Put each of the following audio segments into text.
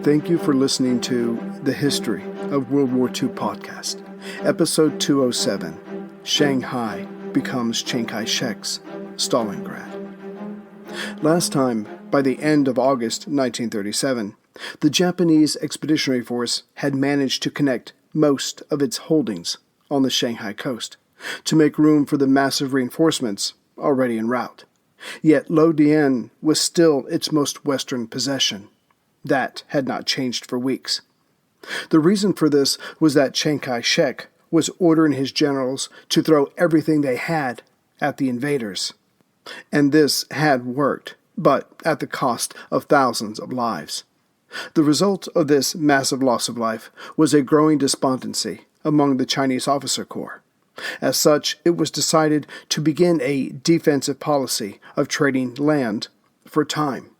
and thank you for listening to The History of World War II podcast, episode 207, Shanghai becomes Chiang Kai-Shek's Stalingrad. Last time, by the end of August 1937, the Japanese Expeditionary Force had managed to connect most of its holdings on the Shanghai coast to make room for the massive reinforcements already en route. Yet Lo Dien was still its most western possession. That had not changed for weeks. The reason for this was that Chiang Kai-Shek was ordering his generals to throw everything they had at the invaders. And this had worked, but at the cost of thousands of lives. The result of this massive loss of life was a growing despondency among the Chinese officer corps. As such, it was decided to begin a defensive policy of trading land for time,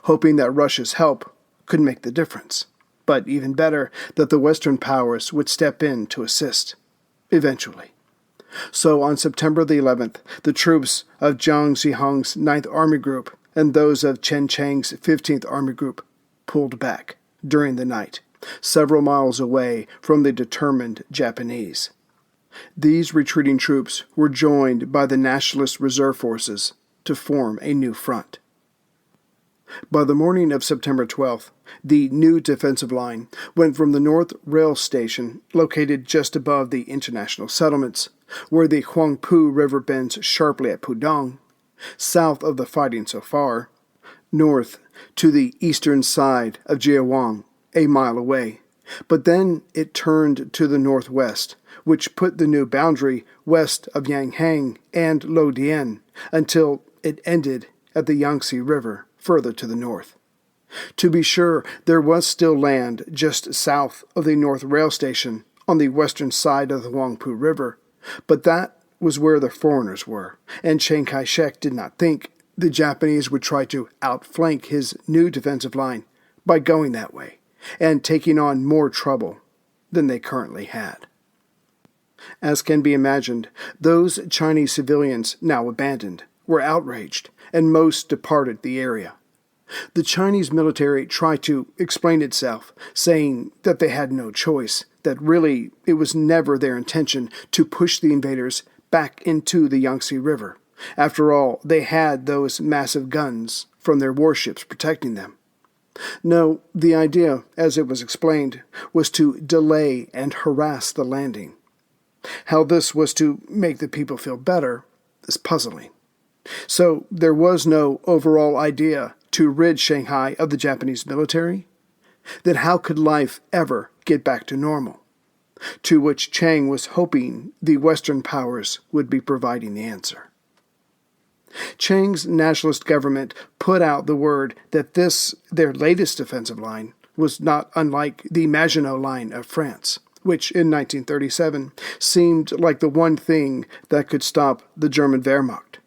hoping that Russia's help could make the difference. But even better, that the Western powers would step in to assist, eventually. So on September the 11th, the troops of Zhang Zihong's 9th Army Group and those of Chen Chang's 15th Army Group pulled back during the night, several miles away from the determined Japanese. These retreating troops were joined by the Nationalist reserve forces to form a new front. By the morning of September 12th, the new defensive line went from the North Rail Station, located just above the international settlements, where the Huangpu River bends sharply at Pudong, south of the fighting so far, north to the eastern side of Jiawang, a mile away. But then it turned to the northwest, which put the new boundary west of Yanghang and Lo Dien until it ended at the Yangtze River further to the north. To be sure, there was still land just south of the North Rail Station on the western side of the Huangpu River, but that was where the foreigners were, and Chiang Kai-Shek did not think the Japanese would try to outflank his new defensive line by going that way and taking on more trouble than they currently had. As can be imagined, those Chinese civilians, now abandoned, were outraged, and most departed the area. The Chinese military tried to explain itself, saying that they had no choice, that really it was never their intention to push the invaders back into the Yangtze River. After all, they had those massive guns from their warships protecting them. No, the idea, as it was explained, was to delay and harass the landing. How this was to make the people feel better is puzzling. So there was no overall idea to rid Shanghai of the Japanese military? Then how could life ever get back to normal? To which Chiang was hoping the Western powers would be providing the answer. Chiang's nationalist government put out the word that this, their latest defensive line, was not unlike the Maginot Line of France, which in 1937 seemed like the one thing that could stop the German Wehrmacht.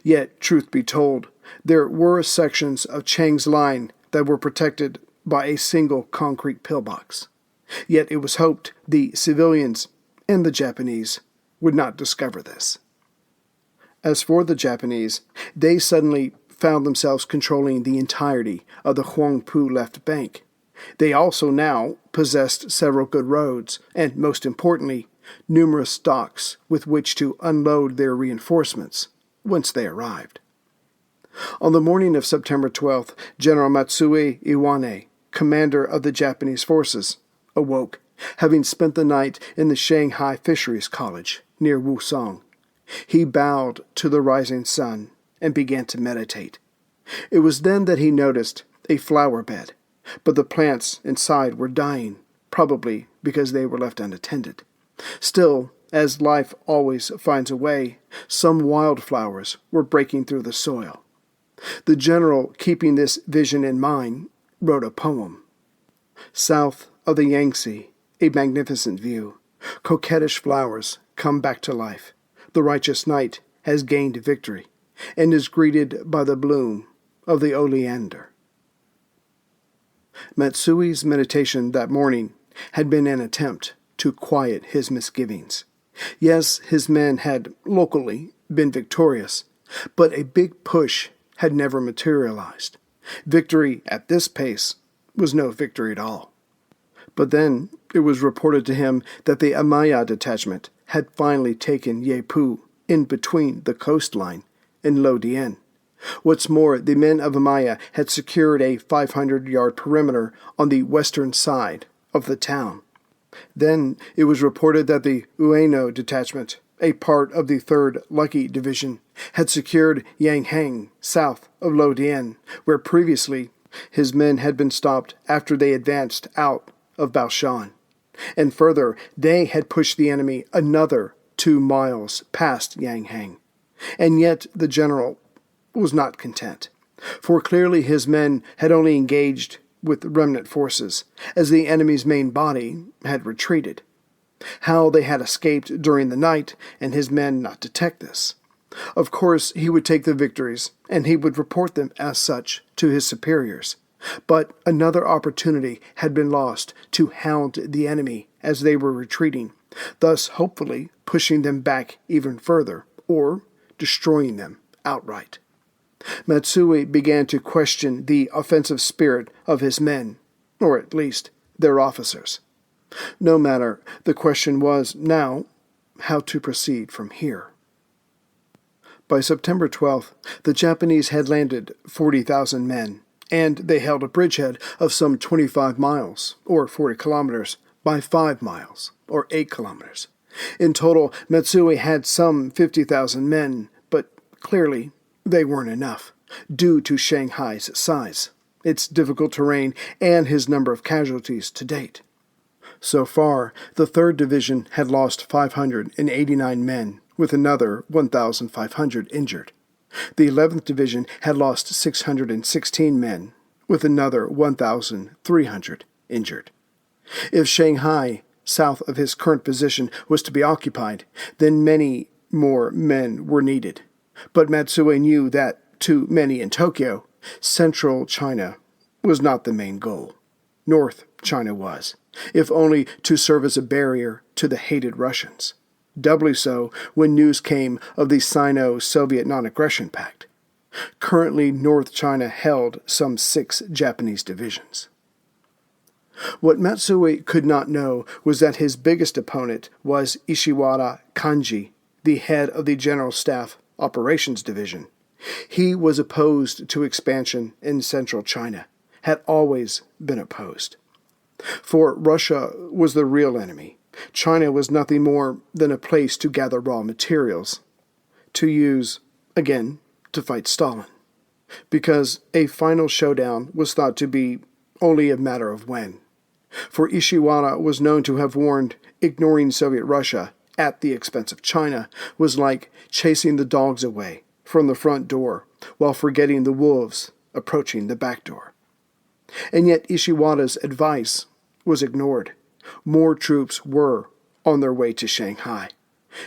Yet, truth be told, there were sections of Chiang's line that were protected by a single concrete pillbox. Yet it was hoped the civilians and the Japanese would not discover this. As for the Japanese, they suddenly found themselves controlling the entirety of the Huangpu left bank. They also now possessed several good roads, and most importantly, numerous docks with which to unload their reinforcements once they arrived. On the morning of September 12th, General Matsui Iwane, commander of the Japanese forces, awoke, having spent the night in the Shanghai Fisheries College near Wusong. He bowed to the rising sun and began to meditate. It was then that he noticed a flower bed, but the plants inside were dying, probably because they were left unattended. Still, as life always finds a way, some wildflowers were breaking through the soil. The general, keeping this vision in mind, wrote a poem. South of the Yangtze, a magnificent view. Coquettish flowers come back to life. The righteous knight has gained victory and is greeted by the bloom of the oleander. Matsui's meditation that morning had been an attempt to quiet his misgivings. Yes, his men had locally been victorious, but a big push had never materialized. Victory at this pace was no victory at all. But then it was reported to him that the Amaya detachment had finally taken Yepu in between the coastline and Lodian. What's more, the men of Amaya had secured a 500-yard perimeter on the western side of the town. Then it was reported that the Ueno detachment, a part of the 3rd Lucky Division, had secured Yanghang south of Lodian, where previously his men had been stopped after they advanced out of Baoshan. And further, they had pushed the enemy another 2 miles past Yanghang. And yet the general was not content, for clearly his men had only engaged with remnant forces, as the enemy's main body had retreated. How they had escaped during the night, and his men not detect this. Of course, he would take the victories, and he would report them as such to his superiors. But another opportunity had been lost to hound the enemy as they were retreating, thus hopefully pushing them back even further, or destroying them outright. Matsui began to question the offensive spirit of his men, or at least their officers. No matter, the question was now how to proceed from here. By September 12th, the Japanese had landed 40,000 men, and they held a bridgehead of some 25 miles, or 40 kilometers, by 5 miles, or 8 kilometers. In total, Matsui had some 50,000 men, but clearly they weren't enough, due to Shanghai's size, its difficult terrain, and his number of casualties to date. So far, the 3rd Division had lost 589 men, with another 1,500 injured. The 11th Division had lost 616 men, with another 1,300 injured. If Shanghai, south of his current position, was to be occupied, then many more men were needed. But Matsui knew that, to many in Tokyo, central China was not the main goal. North China was, if only to serve as a barrier to the hated Russians. Doubly so when news came of the Sino-Soviet non-aggression pact. Currently, North China held some 6 Japanese divisions. What Matsui could not know was that his biggest opponent was Ishiwara Kanji, the head of the General Staff Operations Division. He was opposed to expansion in central China, had always been opposed. For Russia was the real enemy. China was nothing more than a place to gather raw materials, to use, again, to fight Stalin, because a final showdown was thought to be only a matter of when. For Ishiwara was known to have warned ignoring Soviet Russia at the expense of China was like chasing the dogs away from the front door while forgetting the wolves approaching the back door. And yet Ishiwara's advice was ignored. More troops were on their way to Shanghai.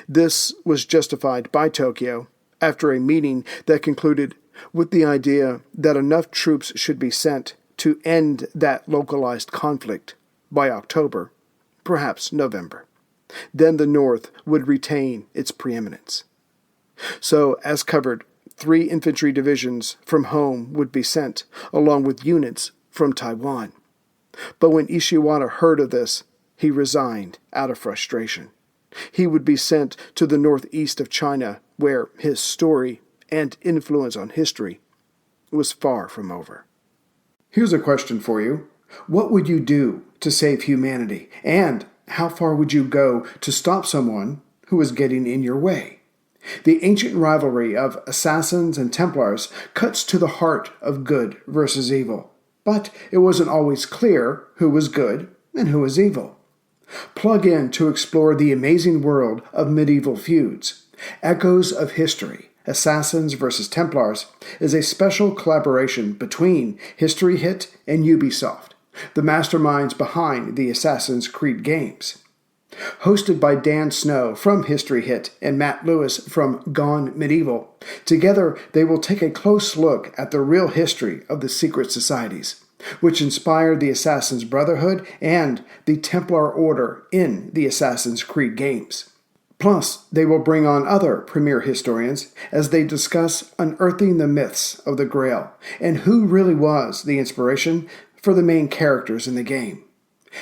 This was justified by Tokyo after a meeting that concluded with the idea that enough troops should be sent to end that localized conflict by October, perhaps November. Then the North would retain its preeminence. So, as covered, 3 infantry divisions from home would be sent, along with units from Taiwan. But when Ishiwara heard of this, he resigned out of frustration. He would be sent to the northeast of China, where his story and influence on history was far from over. Here's a question for you. What would you do to save humanity? And how far would you go to stop someone who is getting in your way? The ancient rivalry of assassins and Templars cuts to the heart of good versus evil. But it wasn't always clear who was good and who was evil. Plug in to explore the amazing world of medieval feuds. Echoes of History, Assassins vs. Templars is a special collaboration between History Hit and Ubisoft, the masterminds behind the Assassin's Creed games. Hosted by Dan Snow from History Hit and Matt Lewis from Gone Medieval, together they will take a close look at the real history of the secret societies, which inspired the Assassin's Brotherhood and the Templar Order in the Assassin's Creed games. Plus, they will bring on other premier historians as they discuss unearthing the myths of the Grail and who really was the inspiration for the main characters in the game.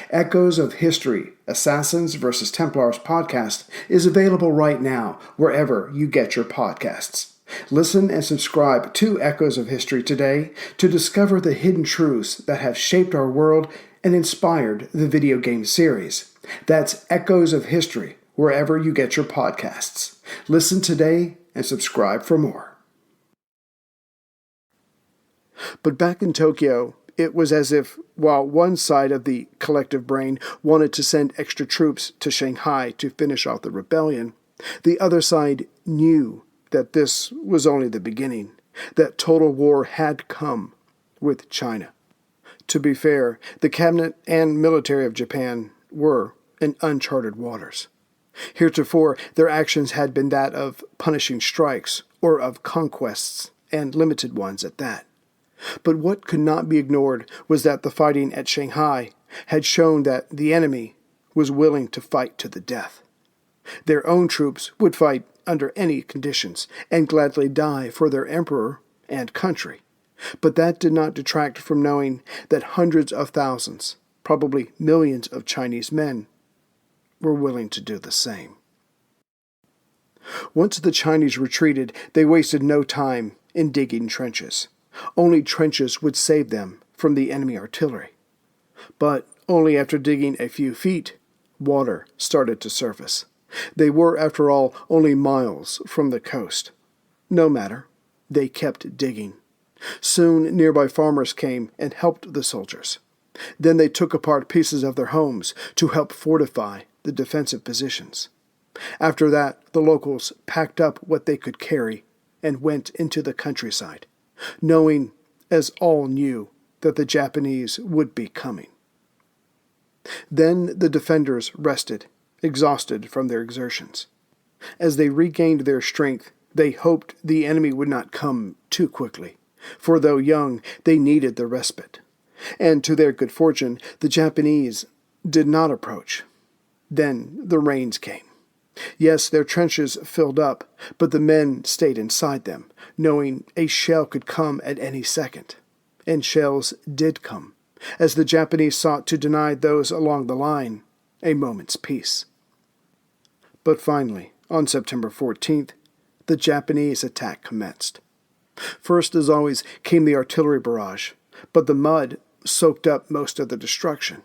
Echoes of History, Assassins vs. Templars podcast is available right now wherever you get your podcasts. Listen and subscribe to Echoes of History today to discover the hidden truths that have shaped our world and inspired the video game series. That's Echoes of History wherever you get your podcasts. Listen today and subscribe for more. But back in Tokyo, it was as if, while one side of the collective brain wanted to send extra troops to Shanghai to finish off the rebellion, the other side knew that this was only the beginning, that total war had come with China. To be fair, the cabinet and military of Japan were in uncharted waters. Heretofore, their actions had been that of punishing strikes or of conquests, and limited ones at that. But what could not be ignored was that the fighting at Shanghai had shown that the enemy was willing to fight to the death. Their own troops would fight under any conditions and gladly die for their emperor and country. But that did not detract from knowing that hundreds of thousands, probably millions of Chinese men were willing to do the same. Once the Chinese retreated, they wasted no time in digging trenches. Only trenches would save them from the enemy artillery. But only after digging a few feet, water started to surface. They were, after all, only miles from the coast. No matter, they kept digging. Soon nearby farmers came and helped the soldiers. Then they took apart pieces of their homes to help fortify the defensive positions. After that, the locals packed up what they could carry and went into the countryside, knowing, as all knew, that the Japanese would be coming. Then the defenders rested, exhausted from their exertions. As they regained their strength, they hoped the enemy would not come too quickly, for though young, they needed the respite. And to their good fortune, the Japanese did not approach. Then the rains came. Yes, their trenches filled up, but the men stayed inside them, knowing a shell could come at any second. And shells did come, as the Japanese sought to deny those along the line a moment's peace. But finally, on September 14th, the Japanese attack commenced. First, as always, came the artillery barrage, but the mud soaked up most of the destruction.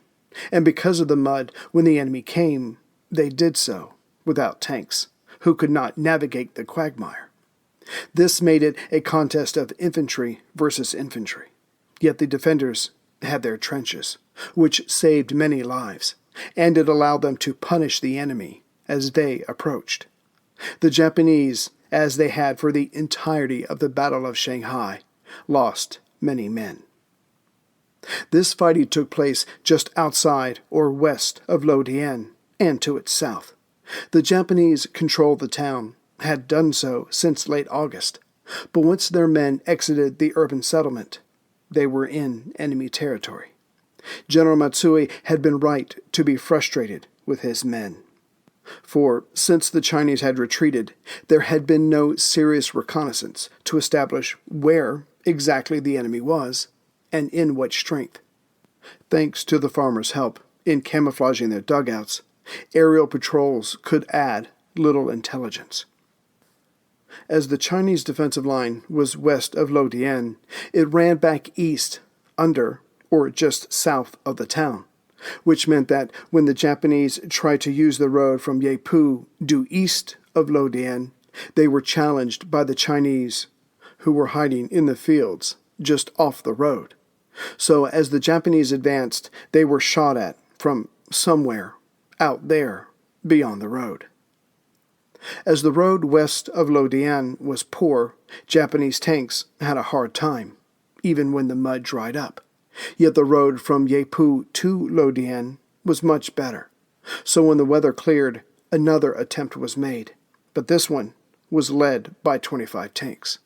And because of the mud, when the enemy came, they did so without tanks, who could not navigate the quagmire. This made it a contest of infantry versus infantry. Yet the defenders had their trenches, which saved many lives, and it allowed them to punish the enemy as they approached. The Japanese, as they had for the entirety of the Battle of Shanghai, lost many men. This fighting took place just outside or west of Lodian and to its south. The Japanese controlled the town, had done so since late August, but once their men exited the urban settlement, they were in enemy territory. General Matsui had been right to be frustrated with his men. For since the Chinese had retreated, there had been no serious reconnaissance to establish where exactly the enemy was and in what strength. Thanks to the farmers' help in camouflaging their dugouts, aerial patrols could add little intelligence. As the Chinese defensive line was west of Lodian, it ran back east, under or just south of the town, which meant that when the Japanese tried to use the road from Yepu due east of Lodian, they were challenged by the Chinese, who were hiding in the fields just off the road. So as the Japanese advanced, they were shot at from somewhere out there beyond the road. As the road west of Lodian was poor, Japanese tanks had a hard time, even when the mud dried up. Yet the road from Yepu to Lodian was much better. So when the weather cleared, another attempt was made, but this one was led by 25 tanks.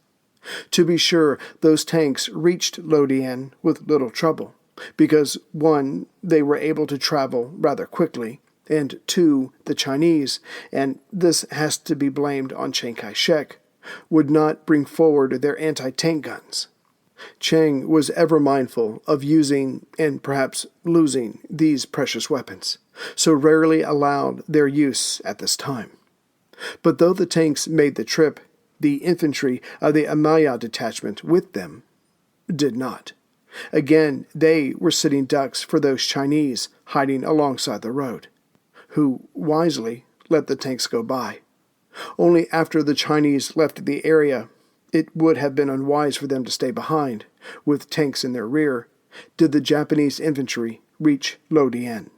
To be sure, those tanks reached Lodian with little trouble, because 1, they were able to travel rather quickly, and 2, the Chinese, and this has to be blamed on Chiang Kai-Shek, would not bring forward their anti-tank guns. Chiang was ever mindful of using and perhaps losing these precious weapons, so rarely allowed their use at this time. But though the tanks made the trip, the infantry of the Amaya detachment with them did not. Again, they were sitting ducks for those Chinese hiding alongside the road, who wisely let the tanks go by. Only after the Chinese left the area, it would have been unwise for them to stay behind, with tanks in their rear, did the Japanese infantry reach Lodian.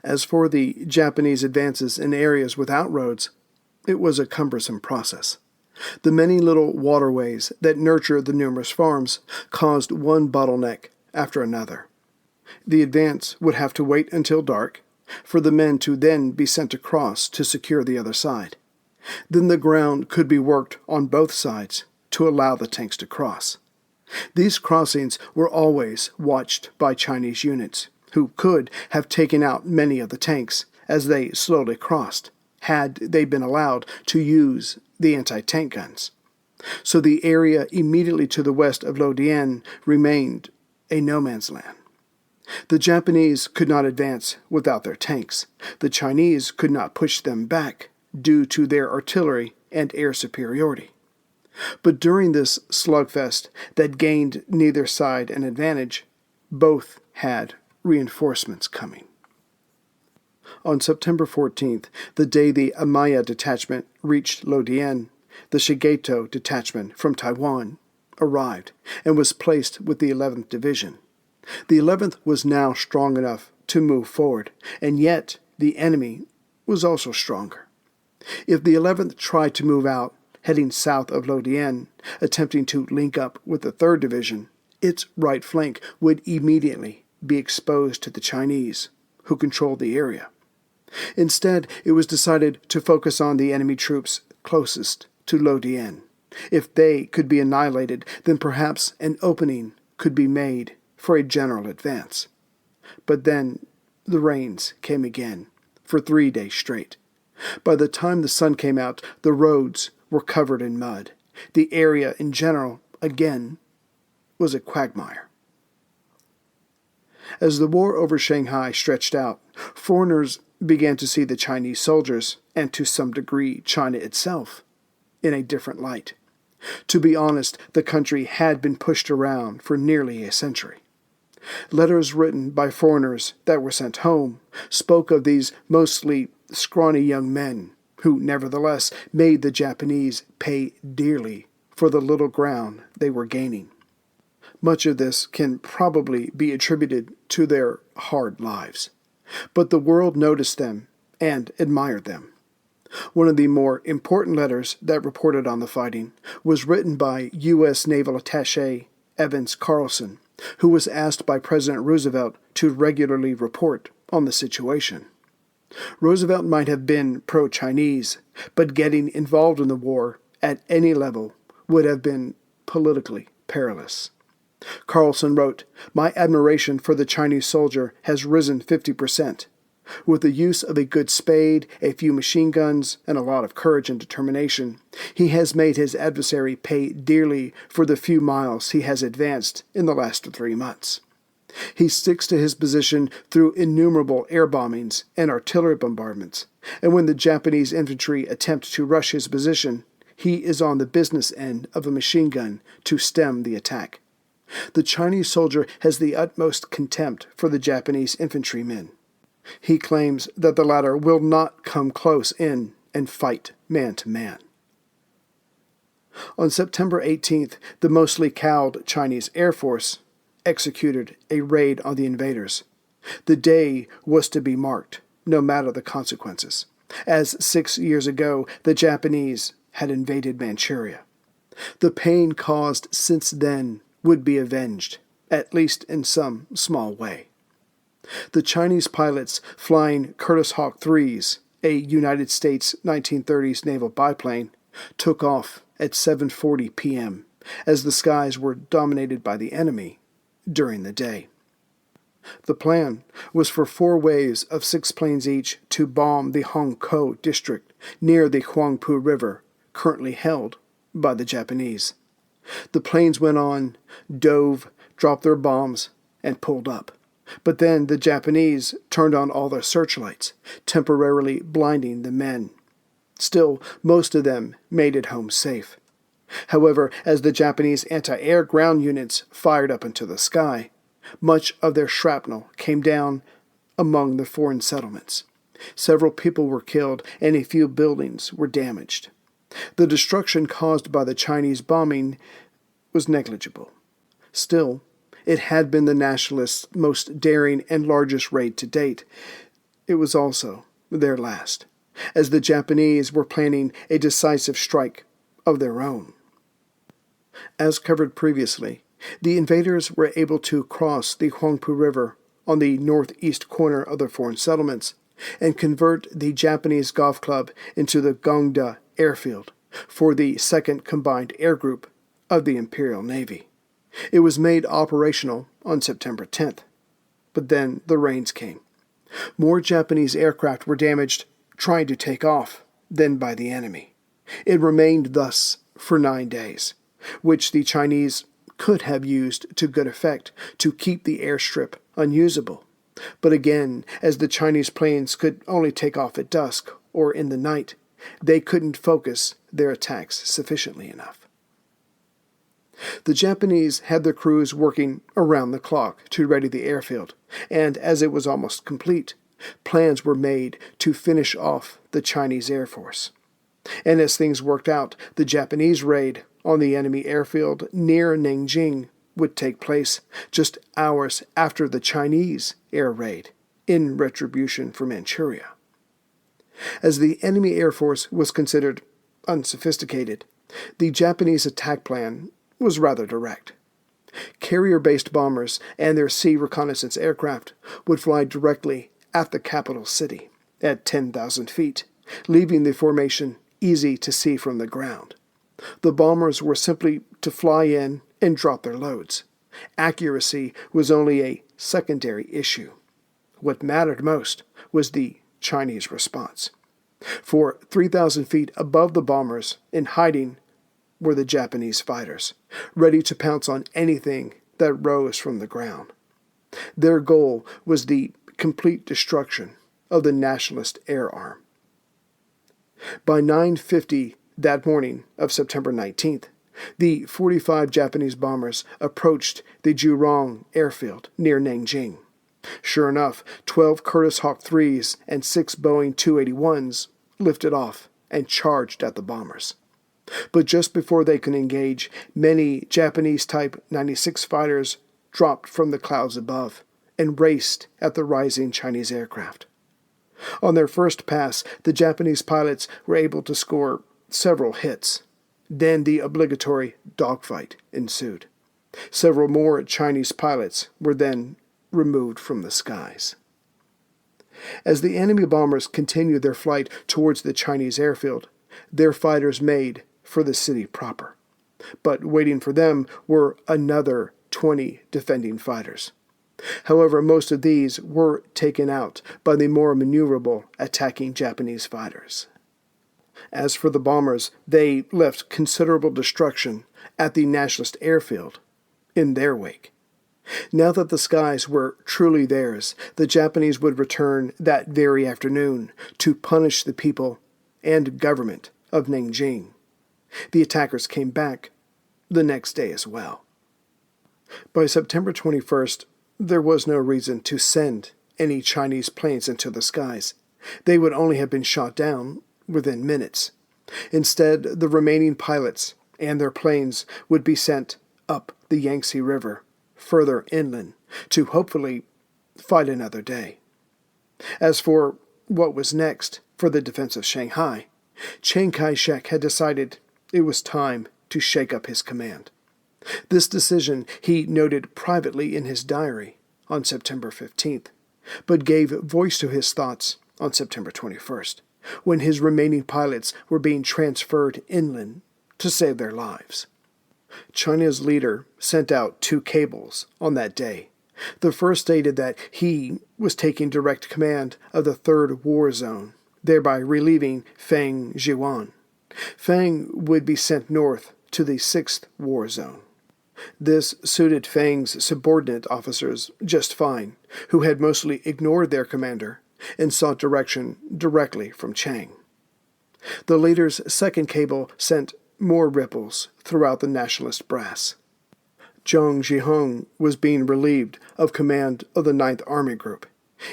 As for the Japanese advances in areas without roads, it was a cumbersome process. The many little waterways that nurture the numerous farms caused one bottleneck after another. The advance would have to wait until dark, for the men to then be sent across to secure the other side. Then the ground could be worked on both sides to allow the tanks to cross. These crossings were always watched by Chinese units, who could have taken out many of the tanks as they slowly crossed, had they been allowed to use the anti-tank guns. So the area immediately to the west of Lodian remained a no-man's land. The Japanese could not advance without their tanks. The Chinese could not push them back due to their artillery and air superiority. But during this slugfest that gained neither side an advantage, both had reinforcements coming. On September 14th, the day the Amaya detachment reached Lodian, the Shigeto detachment from Taiwan arrived and was placed with the 11th Division. The 11th was now strong enough to move forward, and yet the enemy was also stronger. If the 11th tried to move out, heading south of Lodian, attempting to link up with the 3rd Division, its right flank would immediately be exposed to the Chinese, who controlled the area. Instead, it was decided to focus on the enemy troops closest to Lodian. If they could be annihilated, then perhaps an opening could be made for a general advance. But then the rains came again, for 3 days straight. By the time the sun came out, the roads were covered in mud. The area in general, again, was a quagmire. As the war over Shanghai stretched out, foreigners began to see the Chinese soldiers, and to some degree China itself, in a different light. To be honest, the country had been pushed around for nearly a century. Letters written by foreigners that were sent home spoke of these mostly scrawny young men who nevertheless made the Japanese pay dearly for the little ground they were gaining. Much of this can probably be attributed to their hard lives. But the world noticed them and admired them. One of the more important letters that reported on the fighting was written by U.S. Naval Attaché Evans Carlson, who was asked by President Roosevelt to regularly report on the situation. Roosevelt might have been pro-Chinese, but getting involved in the war at any level would have been politically perilous. Carlson wrote, "My admiration for the Chinese soldier has risen 50%. With the use of a good spade, a few machine guns, and a lot of courage and determination, he has made his adversary pay dearly for the few miles he has advanced in the last 3 months. He sticks to his position through innumerable air bombings and artillery bombardments, and when the Japanese infantry attempt to rush his position, he is on the business end of a machine gun to stem the attack. The Chinese soldier has the utmost contempt for the Japanese infantrymen. He claims that the latter will not come close in and fight man to man." On September 18th, the mostly cowed Chinese Air Force executed a raid on the invaders. The day was to be marked, no matter the consequences, as 6 years ago the Japanese had invaded Manchuria. The pain caused since then would be avenged, at least in some small way. The Chinese pilots flying Curtiss Hawk 3s, a United States 1930s naval biplane, took off at 7:40 p.m. as the skies were dominated by the enemy during the day. The plan was for 4 waves of 6 planes each to bomb the Hongkou district near the Huangpu River, currently held by the Japanese. The planes went on, dove, dropped their bombs, and pulled up. But then the Japanese turned on all their searchlights, temporarily blinding the men. Still, most of them made it home safe. However, as the Japanese anti-air ground units fired up into the sky, much of their shrapnel came down among the foreign settlements. Several people were killed and a few buildings were damaged. The destruction caused by the Chinese bombing was negligible. Still, it had been the Nationalists' most daring and largest raid to date. It was also their last, as the Japanese were planning a decisive strike of their own. As covered previously, the invaders were able to cross the Huangpu River on the northeast corner of the foreign settlements and convert the Japanese golf club into the Gongda airfield for the 2nd Combined Air Group of the Imperial Navy. It was made operational on September 10th, but then the rains came. More Japanese aircraft were damaged trying to take off than by the enemy. It remained thus for 9 days, which the Chinese could have used to good effect to keep the airstrip unusable. But again, as the Chinese planes could only take off at dusk or in the night, they couldn't focus their attacks sufficiently enough. The Japanese had their crews working around the clock to ready the airfield, and as it was almost complete, plans were made to finish off the Chinese Air Force. And as things worked out, the Japanese raid on the enemy airfield near Nanjing would take place just hours after the Chinese air raid in retribution for Manchuria. As the enemy air force was considered unsophisticated, the Japanese attack plan was rather direct. Carrier-based bombers and their sea reconnaissance aircraft would fly directly at the capital city at 10,000 feet, leaving the formation easy to see from the ground. The bombers were simply to fly in and drop their loads. Accuracy was only a secondary issue. What mattered most was the Chinese response. For 3,000 feet above the bombers, in hiding, were the Japanese fighters, ready to pounce on anything that rose from the ground. Their goal was the complete destruction of the Nationalist air arm. By 9:50 that morning of September 19th, the 45 Japanese bombers approached the Jurong airfield near Nanjing. Sure enough, 12 Curtiss Hawk 3s and 6 Boeing 281s lifted off and charged at the bombers. But just before they could engage, many Japanese Type 96 fighters dropped from the clouds above and raced at the rising Chinese aircraft. On their first pass, the Japanese pilots were able to score several hits. Then the obligatory dogfight ensued. Several more Chinese pilots were then removed from the skies. As the enemy bombers continued their flight towards the Chinese airfield, their fighters made for the city proper. But waiting for them were another 20 defending fighters. However, most of these were taken out by the more maneuverable attacking Japanese fighters. As for the bombers, they left considerable destruction at the Nationalist airfield in their wake. Now that the skies were truly theirs, the Japanese would return that very afternoon to punish the people and government of Nanjing. The attackers came back the next day as well. By September 21st, there was no reason to send any Chinese planes into the skies. They would only have been shot down within minutes. Instead, the remaining pilots and their planes would be sent up the Yangtze River, further inland, to hopefully fight another day. As for what was next for the defense of Shanghai, Chiang Kai-Shek had decided it was time to shake up his command. This decision he noted privately in his diary on September 15th, but gave voice to his thoughts on September 21st, when his remaining pilots were being transferred inland to save their lives. China's leader sent out 2 cables on that day. The first stated that he was taking direct command of the 3rd War Zone, thereby relieving Feng Jiwan. Feng would be sent north to the 6th War Zone. This suited Fang's subordinate officers just fine, who had mostly ignored their commander and sought direction directly from Chiang. The leader's second cable sent more ripples throughout the nationalist brass. Zhang Zhihong was being relieved of command of the 9th Army Group.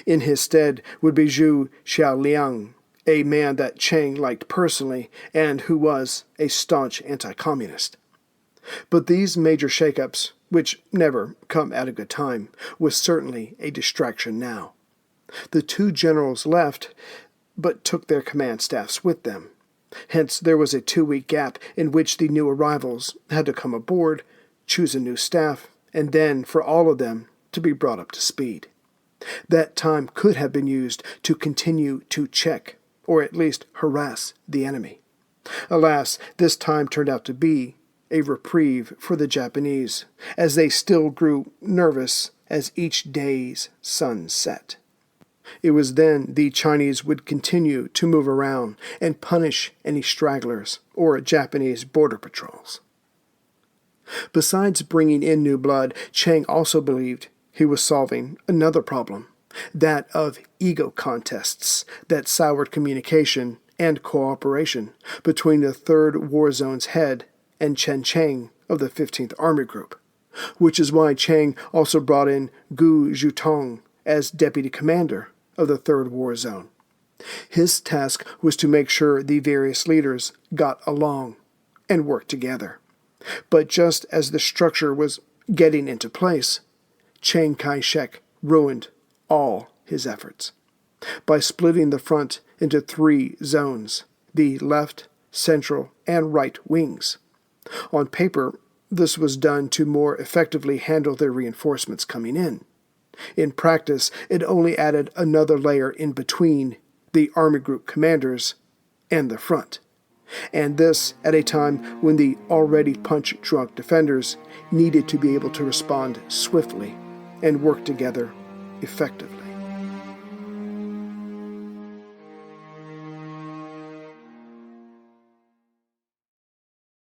In his stead would be Zhu Xiaoliang, a man that Chiang liked personally and who was a staunch anti-communist. But these major shakeups, which never come at a good time, was certainly a distraction now. The two generals left, but took their command staffs with them. Hence there was a 2-week gap in which the new arrivals had to come aboard, choose a new staff, and then for all of them to be brought up to speed. That time could have been used to continue to check, or at least harass, the enemy. Alas, this time turned out to be a reprieve for the Japanese, as they still grew nervous as each day's sun set. It was then the Chinese would continue to move around and punish any stragglers or Japanese border patrols. Besides bringing in new blood, Chiang also believed he was solving another problem, that of ego contests that soured communication and cooperation between the 3rd War Zone's head and Chen Cheng of the 15th Army Group, which is why Chiang also brought in Gu Zhutong as deputy commander of the 3rd War Zone. His task was to make sure the various leaders got along and worked together. But just as the structure was getting into place, Chiang Kai-Shek ruined all his efforts by splitting the front into 3 zones, the left, central, and right wings. On paper, this was done to more effectively handle the reinforcements coming in. In practice, it only added another layer in between the Army Group commanders and the front. And this at a time when the already punch-drunk defenders needed to be able to respond swiftly and work together effectively.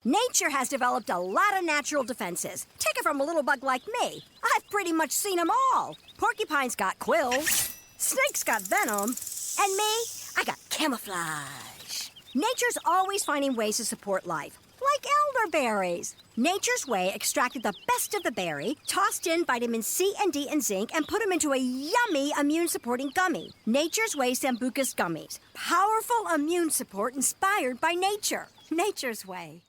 Nature has developed a lot of natural defenses. Take it from a little bug like me. I've pretty much seen them all. Porcupines got quills, snakes got venom, and me, I got camouflage. Nature's always finding ways to support life, like elderberries. Nature's Way extracted the best of the berry, tossed in vitamin C and D and zinc, and put them into a yummy immune-supporting gummy. Nature's Way Sambucus Gummies. Powerful immune support inspired by nature. Nature's Way.